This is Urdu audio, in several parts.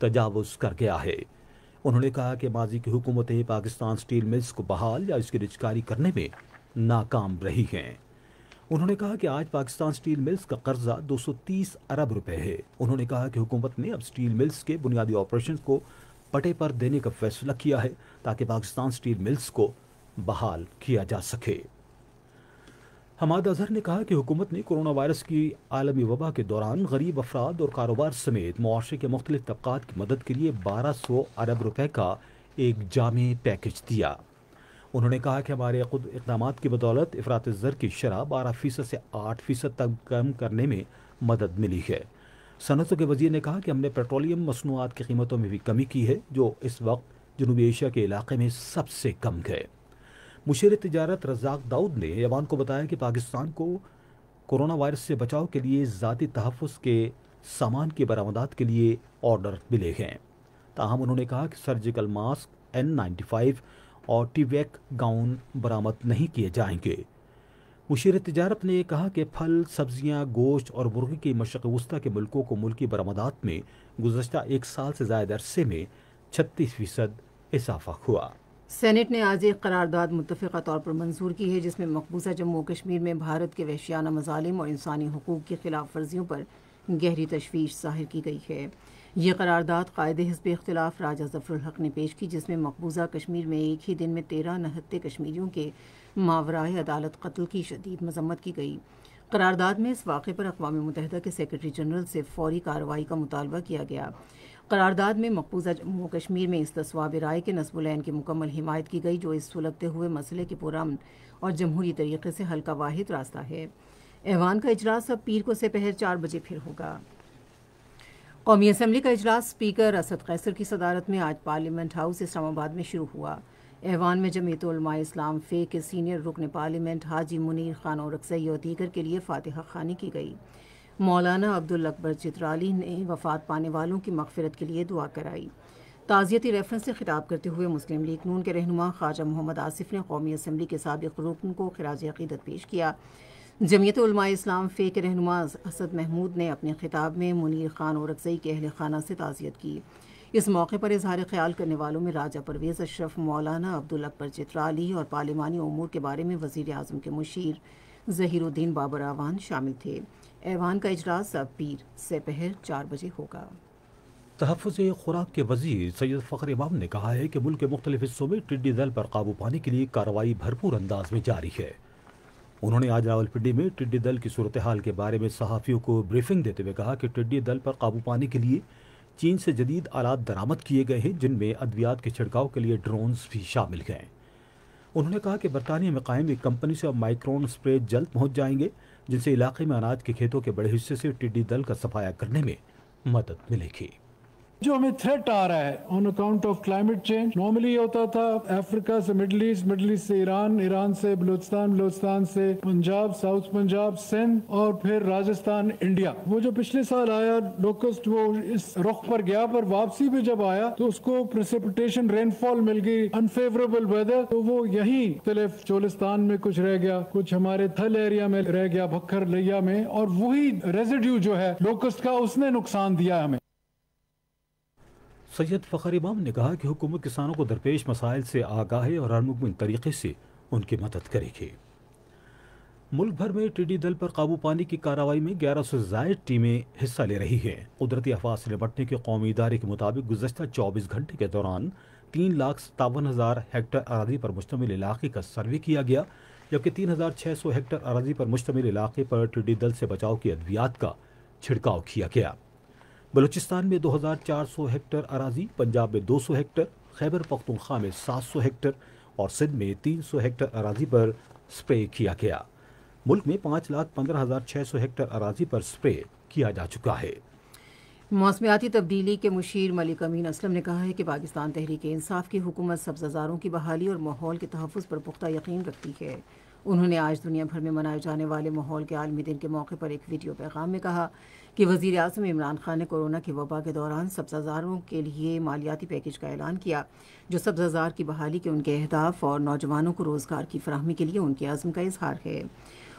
تجاوز کر گیا ہے۔ انہوں نے کہا کہ ماضی کی حکومتیں پاکستان اسٹیل ملز کو بحال یا اس کی رجکاری کرنے میں ناکام رہی ہیں۔ انہوں نے کہا کہ آج پاکستان اسٹیل ملز کا قرضہ 230 ارب روپے ہے۔ انہوں نے کہا کہ حکومت نے اب اسٹیل ملز کے بنیادی آپریشن کو پٹے پر دینے کا فیصلہ کیا ہے تاکہ پاکستان اسٹیل ملز کو بحال کیا جا سکے۔ حماد اظہر نے کہا کہ حکومت نے کرونا وائرس کی عالمی وبا کے دوران غریب افراد اور کاروبار سمیت معاشرے کے مختلف طبقات کی مدد کے لیے 1200 ارب روپے کا ایک جامع پیکج دیا۔ انہوں نے کہا کہ ہمارے خود اقدامات کی بدولت افراط زر کی شرح 12% سے 8% تک کم کرنے میں مدد ملی ہے۔ صنعتوں کے وزیر نے کہا کہ ہم نے پیٹرولیم مصنوعات کی قیمتوں میں بھی کمی کی ہے جو اس وقت جنوبی ایشیا کے علاقے میں سب سے کم ہے۔ مشیر تجارت رزاق داؤد نے ایوان کو بتایا کہ پاکستان کو کورونا وائرس سے بچاؤ کے لیے ذاتی تحفظ کے سامان کی برآمدات کے لیے آرڈر ملے ہیں۔ تاہم انہوں نے کہا کہ سرجیکل ماسک، N95 اور ٹی ویک گاؤن برآمد نہیں کیے جائیں گے۔ مشیر تجارت نے کہا کہ پھل، سبزیاں، گوشت اور مرغی کے مشرق وسطیٰ کے ملکوں کو ملکی برآمدات میں گزشتہ ایک سال سے زائد عرصے میں 36% اضافہ ہوا۔ سینٹ نے آج ایک قرارداد متفقہ طور پر منظور کی ہے جس میں مقبوضہ جموں و کشمیر میں بھارت کے وحشیانہ مظالم اور انسانی حقوق کی خلاف ورزیوں پر گہری تشویش ظاہر کی گئی ہے۔ یہ قرارداد قائد حزب اختلاف راجہ ظفر الحق نے پیش کی جس میں مقبوضہ کشمیر میں ایک ہی دن میں 13 نہتے کشمیریوں کے ماورائے عدالت قتل کی شدید مذمت کی گئی۔ قرارداد میں اس واقعے پر اقوام متحدہ کے سیکرٹری جنرل سے فوری کارروائی کا مطالبہ کیا گیا۔ قرارداد میں مقبوضہ جموں و کشمیر میں اس تصواب رائے کے نصب العین کی مکمل حمایت کی گئی جو اس سلگتے ہوئے مسئلے کے پرامن اور جمہوری طریقے سے حل کا واحد راستہ ہے۔ ایوان کا اجلاس اب پیر کو سپہر 4 بجے پھر ہوگا۔ قومی اسمبلی کا اجلاس اسپیکر اسد قیصر کی صدارت میں آج پارلیمنٹ ہاؤس اسلام آباد میں شروع ہوا۔ ایوان میں جمعیت علماء اسلام فے کے سینئر رکن پارلیمنٹ حاجی منیر خان اورکزئی اور دیگر کے لیے فاتحہ خوانی کی گئی۔ مولانا عبدالاکبر چترالی نے وفات پانے والوں کی مغفرت کے لیے دعا کرائی۔ تعزیتی ریفرنس سے خطاب کرتے ہوئے مسلم لیگ نون کے رہنما خواجہ محمد آصف نے قومی اسمبلی کے سابق رکن کو خراج عقیدت پیش کیا۔ جمعیت علماء اسلام فے کے رہنما اسد محمود نے اپنے خطاب میں منیر خان اورکزئی کے اہل خانہ سے تعزیت کی۔ اس موقع پر اظہار خیال کرنے والوں میں راجہ پرویز اشرف، مولانا عبدالاکبر چترالی اور پارلیمانی امور کے بارے میں وزیر اعظم کے مشیر ظہیر الدین بابر اعوان شامل تھے۔ ایوان کا اجلاس اب پیر سپہر 4 بجے ہوگا۔ تحفظ خوراک کے وزیر سید فخر امام نے کہا ہے کہ ملک کے مختلف حصوں میں ٹڈی دل پر قابو پانے کے لیے کارروائی بھرپور انداز میں جاری ہے۔ انہوں نے آج راولپنڈی میں ٹڈی دل کی صورتحال کے بارے میں صحافیوں کو بریفنگ دیتے ہوئے کہا کہ ٹڈی دل پر قابو پانے کے لیے چین سے جدید آلات درآمد کیے گئے ہیں جن میں ادویات کے چھڑکاؤ کے لیے ڈرونز بھی شامل ہیں۔ انہوں نے کہا کہ برطانیہ میں قائم ایک کمپنی سے اب مائکرون اسپرے جلد پہنچ جائیں گے جن سے علاقے میں اناج کے کھیتوں کے بڑے حصے سے ٹڈی دل کا صفایا کرنے میں مدد ملے گی۔ جو ہمیں تھریٹ آ رہا ہے on account of climate change, normally ہوتا تھا افریقہ سے مڈل ایسٹ، مڈل ایسٹ سے ایران، ایران سے بلوچستان، بلوچستان سے پنجاب، ساؤتھ پنجاب، سندھ اور پھر راجستھان، انڈیا۔ وہ جو پچھلے سال آیا لوکسٹ وہ اس رخ پر گیا، پر واپسی پہ جب آیا تو اس کو پریسپیٹیشن رین فال مل گئی، انفیوریبل ویدر، تو وہ یہیں مختلف چولستان میں کچھ رہ گیا، کچھ ہمارے تھل ایریا میں رہ گیا، بھکر لیا میں، اور وہی ریزیڈیو جو ہے لوکسٹ کا اس نے نقصان دیا ہمیں۔ سید فخر امام نے کہا کہ حکومت کسانوں کو درپیش مسائل سے آگاہ ہے اور ہر ممکن طریقے سے ان کی مدد کرے گی۔ ملک بھر میں ٹڈی دل پر قابو پانے کی کارروائی میں 1100 سے زائد ٹیمیں حصہ لے رہی ہیں۔ قدرتی آفات سے نمٹنے کے قومی ادارے کے مطابق گزشتہ 24 گھنٹے کے دوران 3,57,000 ہیکٹر اراضی پر مشتمل علاقے کا سروے کیا گیا، جبکہ 3,600 ہیکٹر اراضی پر مشتمل علاقے پر ٹڈی دل سے بچاؤ کی ادویات کا چھڑکاؤ کیا گیا۔ بلوچستان میں 2,400 ہیکٹر اراضی، پنجاب میں 200 ہیکٹر، خیبر پختونخوا میں 700 ہیکٹر اور سندھ میں 300 ہیکٹر اراضی پر سپرے کیا گیا۔ ملک میں 5,15,600 ہیکٹر اراضی پر سپرے کیا جا چکا ہے۔ موسمیاتی تبدیلی کے مشیر ملک امین اسلم نے کہا ہے کہ پاکستان تحریک انصاف کی حکومت سبززاروں کی بحالی اور ماحول کے تحفظ پر پختہ یقین رکھتی ہے۔ انہوں نے آج دنیا بھر میں منائے جانے والے ماحول کے عالمی دن کے موقع پر ایک ویڈیو پیغام میں کہا کہ وزیر اعظم عمران خان نے کورونا کی وبا کے دوران سبززاروں کے لیے مالیاتی پیکج کا اعلان کیا جو سبززار کی بحالی کے ان کے اہداف اور نوجوانوں کو روزگار کی فراہمی کے لیے ان کے عزم کا اظہار ہے۔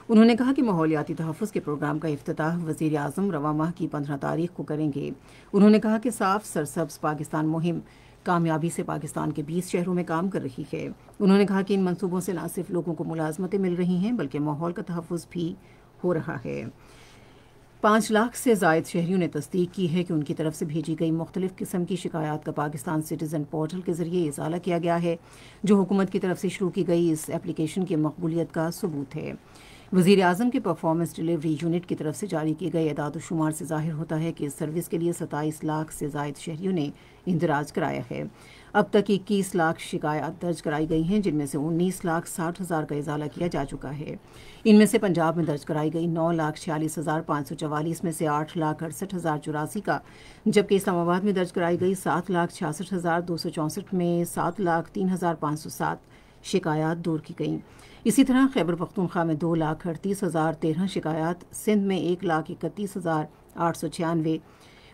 انہوں نے کہا کہ ماحولیاتی تحفظ کے پروگرام کا افتتاح وزیر اعظم رواں ماہ کی 15 تاریخ کو کریں گے۔ انہوں نے کہا کہ صاف سرسبز پاکستان مہم کامیابی سے پاکستان کے 20 شہروں میں کام کر رہی ہے۔ انہوں نے کہا کہ ان منصوبوں سے نہ صرف لوگوں کو ملازمتیں مل رہی ہیں بلکہ ماحول کا تحفظ بھی ہو رہا ہے۔ 5 لاکھ سے زائد شہریوں نے تصدیق کی ہے کہ ان کی طرف سے بھیجی گئی مختلف قسم کی شکایات کا پاکستان سٹیزن پورٹل کے ذریعے ازالہ کیا گیا ہے، جو حکومت کی طرف سے شروع کی گئی اس ایپلیکیشن کی مقبولیت کا ثبوت ہے۔ وزیر اعظم کے پرفارمنس ڈیلیوری یونٹ کی طرف سے جاری کیے گئے اعداد و شمار سے ظاہر ہوتا ہے کہ اس سروس کے لیے 27 لاکھ سے زائد شہریوں نے اندراج کرایا ہے۔ اب تک 21 لاکھ شکایات درج کرائی گئی ہیں، جن میں سے 19,60,000 کا ازالہ کیا جا چکا ہے۔ ان میں سے پنجاب میں درج کرائی گئی 9,46,544 میں سے 8,68,084 کا، جبکہ اسلام آباد میں درج کرائی گئی 7,66,264 میں 7,03,507 شکایات دور کی گئیں۔ اسی طرح خیبر پختونخوا میں 2,38,013 شکایات، سندھ میں 1,31,896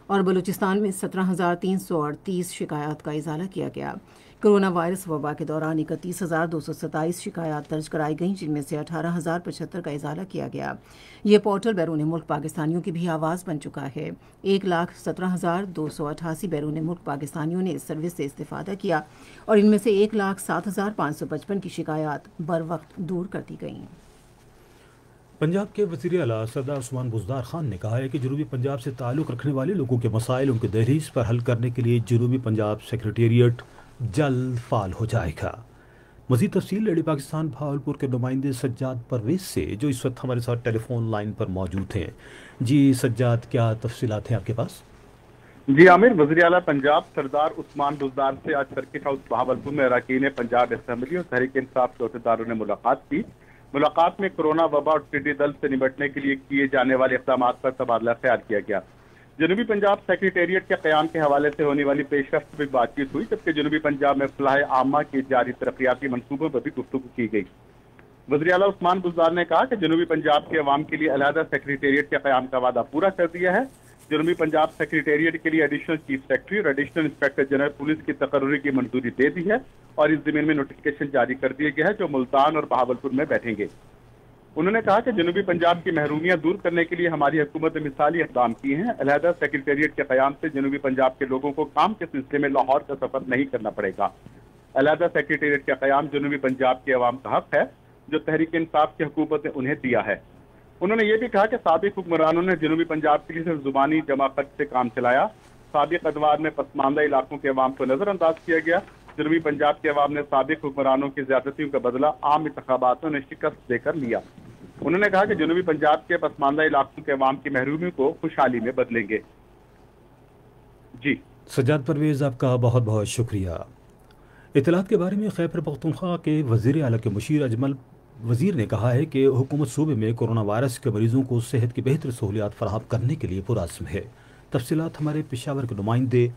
اور بلوچستان میں 17,338 شکایات کا ازالہ کیا گیا۔ کرونا وائرس وبا کے دوران 31,227 شکایات درج کرائی گئیں، جن میں سے 18,075 کا ازالہ کیا گیا۔ یہ پورٹل بیرون ملک پاکستانیوں کی بھی آواز بن چکا ہے۔ 1,17,288 بیرون ملک پاکستانیوں نے اس سروس سے استفادہ کیا اور ان میں سے 1,07,555 کی شکایات بر وقت دور کر دی گئیں۔ پنجاب کے وزیر اعلیٰ سردار عثمان بزدار خان نے کہا ہے کہ جنوبی پنجاب سے تعلق رکھنے والے لوگوں کے مسائل ان کی دہلیز پر حل کرنے کے لیے جنوبی پنجاب سیکریٹریٹ جلد فعال ہو جائے گا۔ مزید تفصیل لیڈی پاکستان بھاولپور کے نمائندے سجاد پرویز سے، جو اس وقت ہمارے ساتھ ٹیلی فون لائن پر موجود ہیں۔ جی سجاد، کیا تفصیلات ہیں آپ کے پاس؟ جی عامر، وزیر اعلیٰ پنجاب سردار عثمان بزدار سے آج سرکٹ ہاؤس بہاولپور میں اراکین پنجاب اسمبلی اور تحریک انصاف کے عہدیداروں نے ملاقات کی۔ ملاقات میں کورونا وبا اور ٹڈی دل سے نمٹنے کے لیے کیے جانے والے اقدامات پر تبادلہ خیال کیا گیا۔ جنوبی پنجاب سیکریٹریٹ کے قیام کے حوالے سے ہونے والی پیش رفت پر بات چیت ہوئی، جبکہ جنوبی پنجاب میں فلاح عامہ کی جاری ترقیاتی منصوبوں پر بھی گفتگو کی گئی۔ وزیر اعلیٰ عثمان بزدار نے کہا کہ جنوبی پنجاب کے عوام کے لیے علیحدہ سیکریٹریٹ کے قیام کا وعدہ پورا کر دیا ہے۔ جنوبی پنجاب سیکریٹریٹ کے لیے ایڈیشنل چیف سیکرٹری اور ایڈیشنل انسپیکٹر جنرل پولیس کی تقرری کی منظوری دے دی ہے اور اس ضمن میں نوٹیفکیشن جاری کر دیا گیا ہے، جو ملتان اور بہاولپور میں بیٹھیں گے۔ انہوں نے کہا کہ جنوبی پنجاب کی محرومیاں دور کرنے کے لیے ہماری حکومت نے مثالی اقدام کیے ہیں۔ علیحدہ سیکریٹریٹ کے قیام سے جنوبی پنجاب کے لوگوں کو کام کے سلسلے میں لاہور کا سفر نہیں کرنا پڑے گا۔ علیحدہ سیکریٹریٹ کا قیام جنوبی پنجاب کے عوام کا حق ہے، جو تحریک انصاف کی حکومت نے انہیں دیا ہے۔ انہوں نے یہ بھی کہا کہ سابق حکمرانوں نے جنوبی پنجاب کے لیے صرف زبانی جمع خرچ سے کام چلایا۔ سابق ادوار میں پسماندہ علاقوں کے عوام کو نظر انداز کیا گیا۔ جنوبی پنجاب کے عوام نے سابق حکمرانوں کی زیادتیوں کا بدلہ عام انتخاباتوں نے شکست دے کر لیا۔ انہوں نے کہا کہ جنوبی پنجاب کے پسماندہ علاقوں کے عوام کی محرومی کو خوشحالی میں بدلیں گے۔ جی سجاد پرویز، آپ کا بہت بہت شکریہ۔ اطلاعات کے بارے میں خیبر پختونخوا کے وزیر اعلیٰ کے مشیر اجمل وزیر نے کہا ہے کہ حکومت صوبے میں کورونا وائرس کے مریضوں کو صحت کی بہتر سہولیات فراہم کرنے کے لیے پرعزم ہے۔ تفصیلات ہمارے پشاور کے نمائندے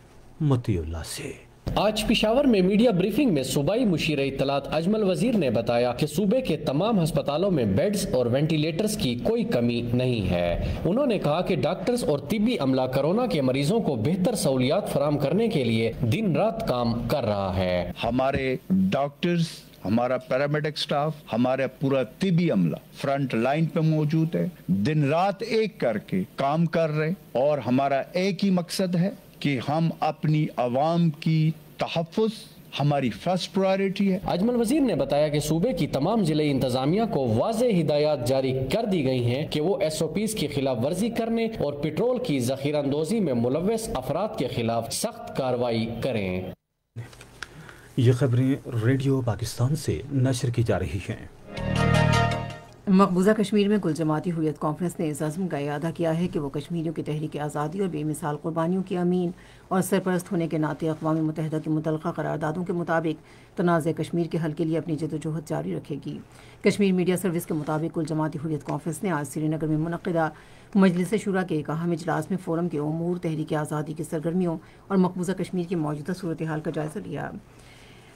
متی اللہ سے۔ آج پشاور میں میڈیا بریفنگ میں صوبائی مشیر اطلاعات اجمل وزیر نے بتایا کہ صوبے کے تمام ہسپتالوں میں بیڈز اور وینٹیلیٹرز کی کوئی کمی نہیں ہے۔ انہوں نے کہا کہ ڈاکٹرز اور طبی عملہ کورونا کے مریضوں کو بہتر سہولیات فراہم کرنے کے لیے دن رات کام کر رہا ہے۔ ہمارے ڈاکٹرز، ہمارا پیرامیڈک سٹاف، ہمارا پورا طبی عملہ فرنٹ لائن پہ موجود ہے، دن رات ایک کر کے کام کر رہے، اور ہمارا ایک ہی مقصد ہے کہ ہم اپنی عوام کی تحفظ ہماری فرسٹ پرائرٹی ہے۔ اجمل وزیر نے بتایا کہ صوبے کی تمام ضلعی انتظامیہ کو واضح ہدایات جاری کر دی گئی ہیں کہ وہ SOPs کی خلاف ورزی کرنے اور پیٹرول کی ذخیرہ اندوزی میں ملوث افراد کے خلاف سخت کارروائی کریں۔ یہ خبریں ریڈیو پاکستان سے نشر کی جا رہی ہیں۔ مقبوضہ کشمیر میں کل جماعتی حریت کانفرنس نے اس عزم کا اعادہ کیا ہے کہ وہ کشمیریوں کی تحریک آزادی اور بے مثال قربانیوں کے امین اور سرپرست ہونے کے ناطے اقوام متحدہ کی متعلقہ قراردادوں کے مطابق تنازع کشمیر کے حل کے لیے اپنی جدوجہد جاری رکھے گی۔ کشمیر میڈیا سروس کے مطابق کل جماعتی حریت کانفرنس نے آج سری نگر میں منعقدہ مجلس شورا کے ایک اہم اجلاس میں فورم کے امور، تحریک آزادی کی سرگرمیوں اور مقبوضہ کشمیر کی موجودہ صورتحال کا جائزہ لیا۔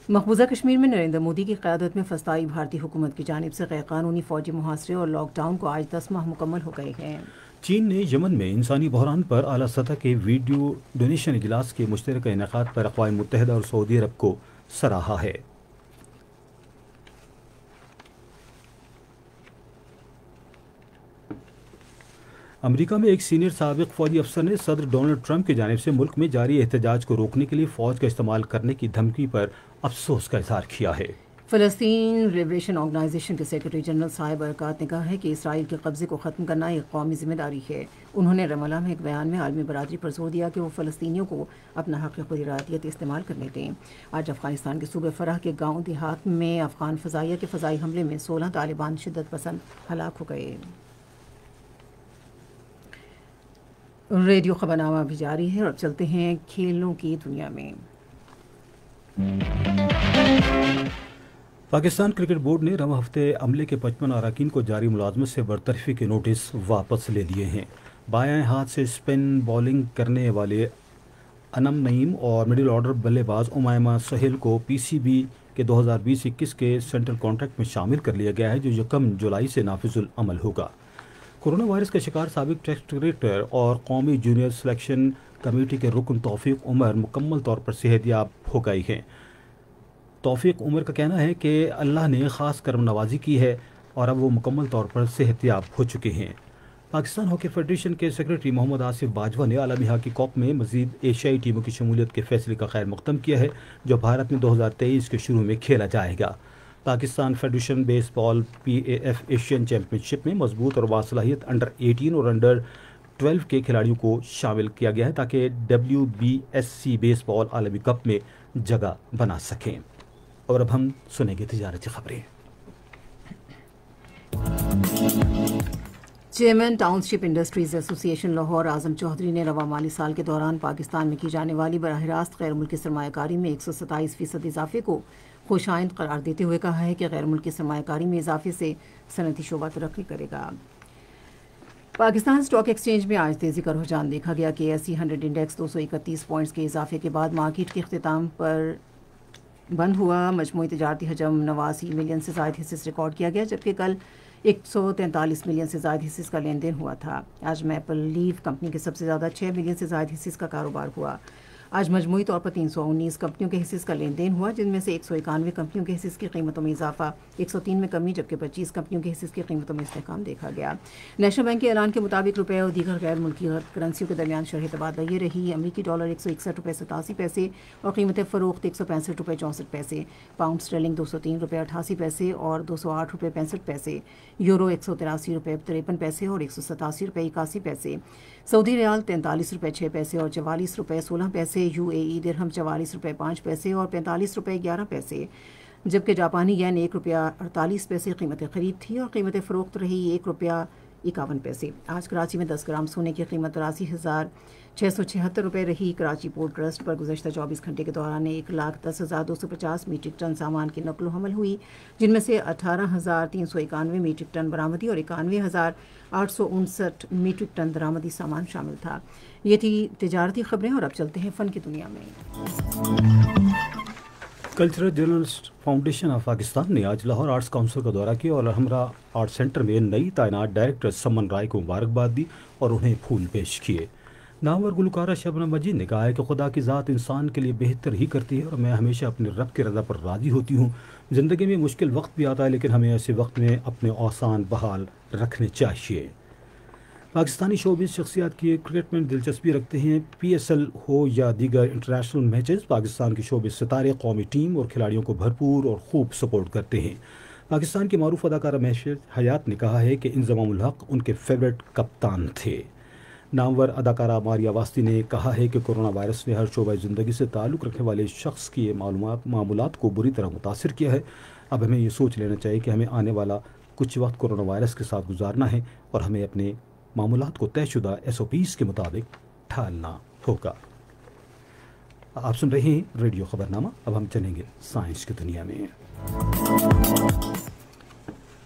مقبوضہ کشمیر میں نریندر مودی کی قیادت میں فسطائی بھارتی حکومت کی جانب سے غیر قانونی فوجی محاصرے اور لاک ڈاؤن کو آج 10 ماہ مکمل ہو گئے ہیں۔ چین نے یمن میں انسانی بحران پر اعلیٰ سطح کے ویڈیو ڈونیشن اجلاس کے مشترکہ انعقاد پر اقوام متحدہ اور سعودی عرب کو سراہا ہے۔ امریکہ میں ایک سینئر سابق فوجی افسر نے صدر ڈونلڈ ٹرمپ کی جانب سے ملک میں جاری احتجاج کو روکنے کے لیے فوج کا استعمال کرنے کی دھمکی پر افسوس کا اظہار کیا ہے۔ فلسطین لبریشن آرگنائزیشن کے سیکرٹری جنرل صاحب برکات نے کہا ہے کہ اسرائیل کے قبضے کو ختم کرنا ایک قومی ذمہ داری ہے۔ انہوں نے رام اللہ میں ایک بیان میں عالمی برادری پر زور دیا کہ وہ فلسطینیوں کو اپنا حق خود ارادیت استعمال کرنے دیں۔ آج افغانستان کے صوبے فرح کے گاؤں دیہات میں افغان فضائیہ کے فضائی حملے میں 16 طالبان شدت پسند ہلاک ہو گئے۔ ریڈیو خبرنامہ بھی جاری ہے اور اب چلتے ہیں کھیلوں کی دنیا میں۔ پاکستان کرکٹ بورڈ نے رواں ہفتے عملے کے 55 اراکین کو جاری ملازمت سے برطرفی کے نوٹس واپس لے لیے ہیں۔ بائیں ہاتھ سے اسپن بولنگ کرنے والے انم نعیم اور مڈل آرڈر بلے باز امیمہ سہیل کو پی سی بی کے 2020-21 کے سینٹرل کانٹریکٹ میں شامل کر لیا گیا ہے، جو 1 جولائی سے نافذ العمل ہوگا۔ کورونا وائرس کا شکار سابق ٹیسٹ کرکٹر اور قومی جونیئر سلیکشن کمیٹی کے رکن توفیق عمر مکمل طور پر صحت یاب ہو گئی ہیں۔ توفیق عمر کا کہنا ہے کہ اللہ نے خاص کرم نوازی کی ہے اور اب وہ مکمل طور پر صحت یاب ہو چکے ہیں۔ پاکستان ہاکی فیڈریشن کے سیکرٹری محمد آصف باجوہ نے عالمی ہاکی کپ میں مزید ایشیائی ٹیموں کی شمولیت کے فیصلے کا خیر مقدم کیا ہے، جو بھارت میں 2023 کے شروع میں کھیلا جائے گا۔ پاکستان فیڈریشن بیس بال PAF ایشین چیمپئن شپ میں مضبوط اور باصلاحیت انڈر 18 اور انڈر 12 کے کھلاڑیوں کو شامل کیا گیا ہے تاکہ WBSC بیس بال عالمی کپ میں جگہ بنا سکیں۔ اور اب ہم سنیں گے تجارتی خبریں۔ چیئرمین ٹاؤن شپ انڈسٹریز ایسوسی ایشن لاہور اعظم چودھری نے رواں مالی سال کے دوران پاکستان میں کی جانے والی براہ راست غیر ملکی سرمایہ کاری میں 127% اضافے کو خوش آئند قرار دیتے ہوئے کہا ہے کہ غیر ملکی سرمایہ کاری میں اضافے سے صنعتی شعبہ ترقی کرے گا۔ پاکستان اسٹاک ایکسچینج میں آج تیزی کا رجحان دیکھا گیا کہ ایس ای 100 انڈیکس 231 پوائنٹس کے اضافے کے بعد مارکیٹ کے اختتام پر بند ہوا۔ مجموعی تجارتی حجم 89 ملین سے زائد حصص ریکارڈ کیا گیا، جبکہ کل 143 ملین سے زائد حصص کا لین دین ہوا تھا۔ آج میپل لیف کمپنی کے سب سے زیادہ 6 ملین سے زائد حصص کا کاروبار ہوا۔ آج مجموعی طور پر 319 کمپنیوں کے حصص کا لین دین ہوا، جن میں سے 191 کمپنیوں کے حصص کی قیمتوں میں اضافہ، 103 میں کمی، جبکہ 25 کمپنیوں کے حصص کی قیمتوں میں استحکام دیکھا گیا۔ نیشنل بینک کے اعلان کے مطابق روپے اور دیگر غیر ملکی کرنسیوں کے درمیان شرح تبادلہ یہ رہی: امریکی ڈالر 161 روپے 87 اور قیمت فروخت 165 روپے 64 پاؤنڈ اسٹرلنگ 203 روپے 88 اور 208 روپے 65 یورو 183 روپے 53 اور 187 روپے 81 سعودی ریال 43 روپے 6 اور 44 روپے 16 UAE درہم 44 روپے 5 اور 45 روپے 11 جبکہ جاپانی ین 1 روپیہ 48 قیمت خرید تھی اور قیمت فروخت رہی 1 روپیہ 51 آج کراچی میں 10 گرام سونے کی قیمت 83,676 روپے رہی۔ کراچی پورٹ ٹرسٹ پر گزشتہ 24 گھنٹے کے دوران 1,10,250 میٹرک ٹن سامان کی نقل و حمل ہوئی، جن میں سے 18,391 میٹرک ٹن برآمدی اور 91,859 میٹرک ٹن درآمدی سامان شامل تھا۔ یہ تھی تجارتی خبریں اور اب چلتے ہیں فن کی دنیا میں۔ Cultural journalist foundation of Pakistan نے آج لاہور آرٹس کونسل کا دورہ کیا اور الحمرا آرٹ سینٹر میں نئی تعینات ڈائریکٹر سمن رائے کو مبارکباد دی اور انہیں پھول پیش کیے۔ نامور گلوکارہ شبنم مجید نے کہا ہے کہ خدا کی ذات انسان کے لیے بہتر ہی کرتی ہے اور میں ہمیشہ اپنے رب کی رضا پر راضی ہوتی ہوں۔ زندگی میں مشکل وقت بھی آتا ہے، لیکن ہمیں ایسے وقت میں اپنے اوسان بحال رکھنے چاہیے۔ پاکستانی شوبز شخصیات کی کرکٹ میں دلچسپی رکھتے ہیں۔ PSL ہو یا دیگر انٹرنیشنل میچز، پاکستان کے شوبز ستارے قومی ٹیم اور کھلاڑیوں کو بھرپور اور خوب سپورٹ کرتے ہیں۔ پاکستان کی معروف اداکارہ مہشید حیات نے کہا ہے کہ انضمام الحق ان کے فیورٹ کپتان تھے۔ نامور اداکارہ ماریا واسطی نے کہا ہے کہ کورونا وائرس نے ہر شعبہ زندگی سے تعلق رکھنے والے شخص کی معمولات کو بری طرح متاثر کیا ہے۔ اب ہمیں یہ سوچ لینا چاہیے کہ ہمیں آنے والا کچھ وقت کورونا وائرس کے ساتھ گزارنا ہے اور ہمیں اپنے معمولات کو طے شدہ SOPs کے مطابق ڈھالنا ہوگا۔ آپ سن رہے ہیں ریڈیو خبرنامہ۔ اب ہم چلیں گے سائنس کی دنیا میں۔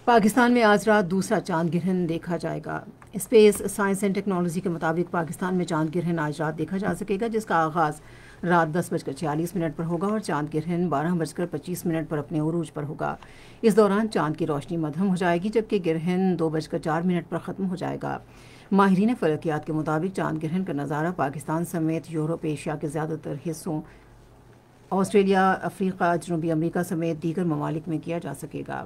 پاکستان میں آج رات دوسرا چاند گرہن دیکھا جائے گا۔ اسپیس سائنس اینڈ ٹیکنالوجی کے مطابق پاکستان میں چاند گرہن آج رات دیکھا جا سکے گا، جس کا آغاز رات 10:46 پر ہوگا اور چاند گرہن 12:25 پر اپنے عروج پر ہوگا۔ اس دوران چاند کی روشنی مدھم ہو جائے گی، جبکہ گرہن 2:04 پر ختم ہو جائے گا۔ ماہرین فلکیات کے مطابق چاند گرہن کا نظارہ پاکستان سمیت یورپ، ایشیا کے زیادہ تر حصوں، آسٹریلیا، افریقہ، جنوبی امریکہ سمیت دیگر ممالک میں کیا جا سکے گا۔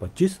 25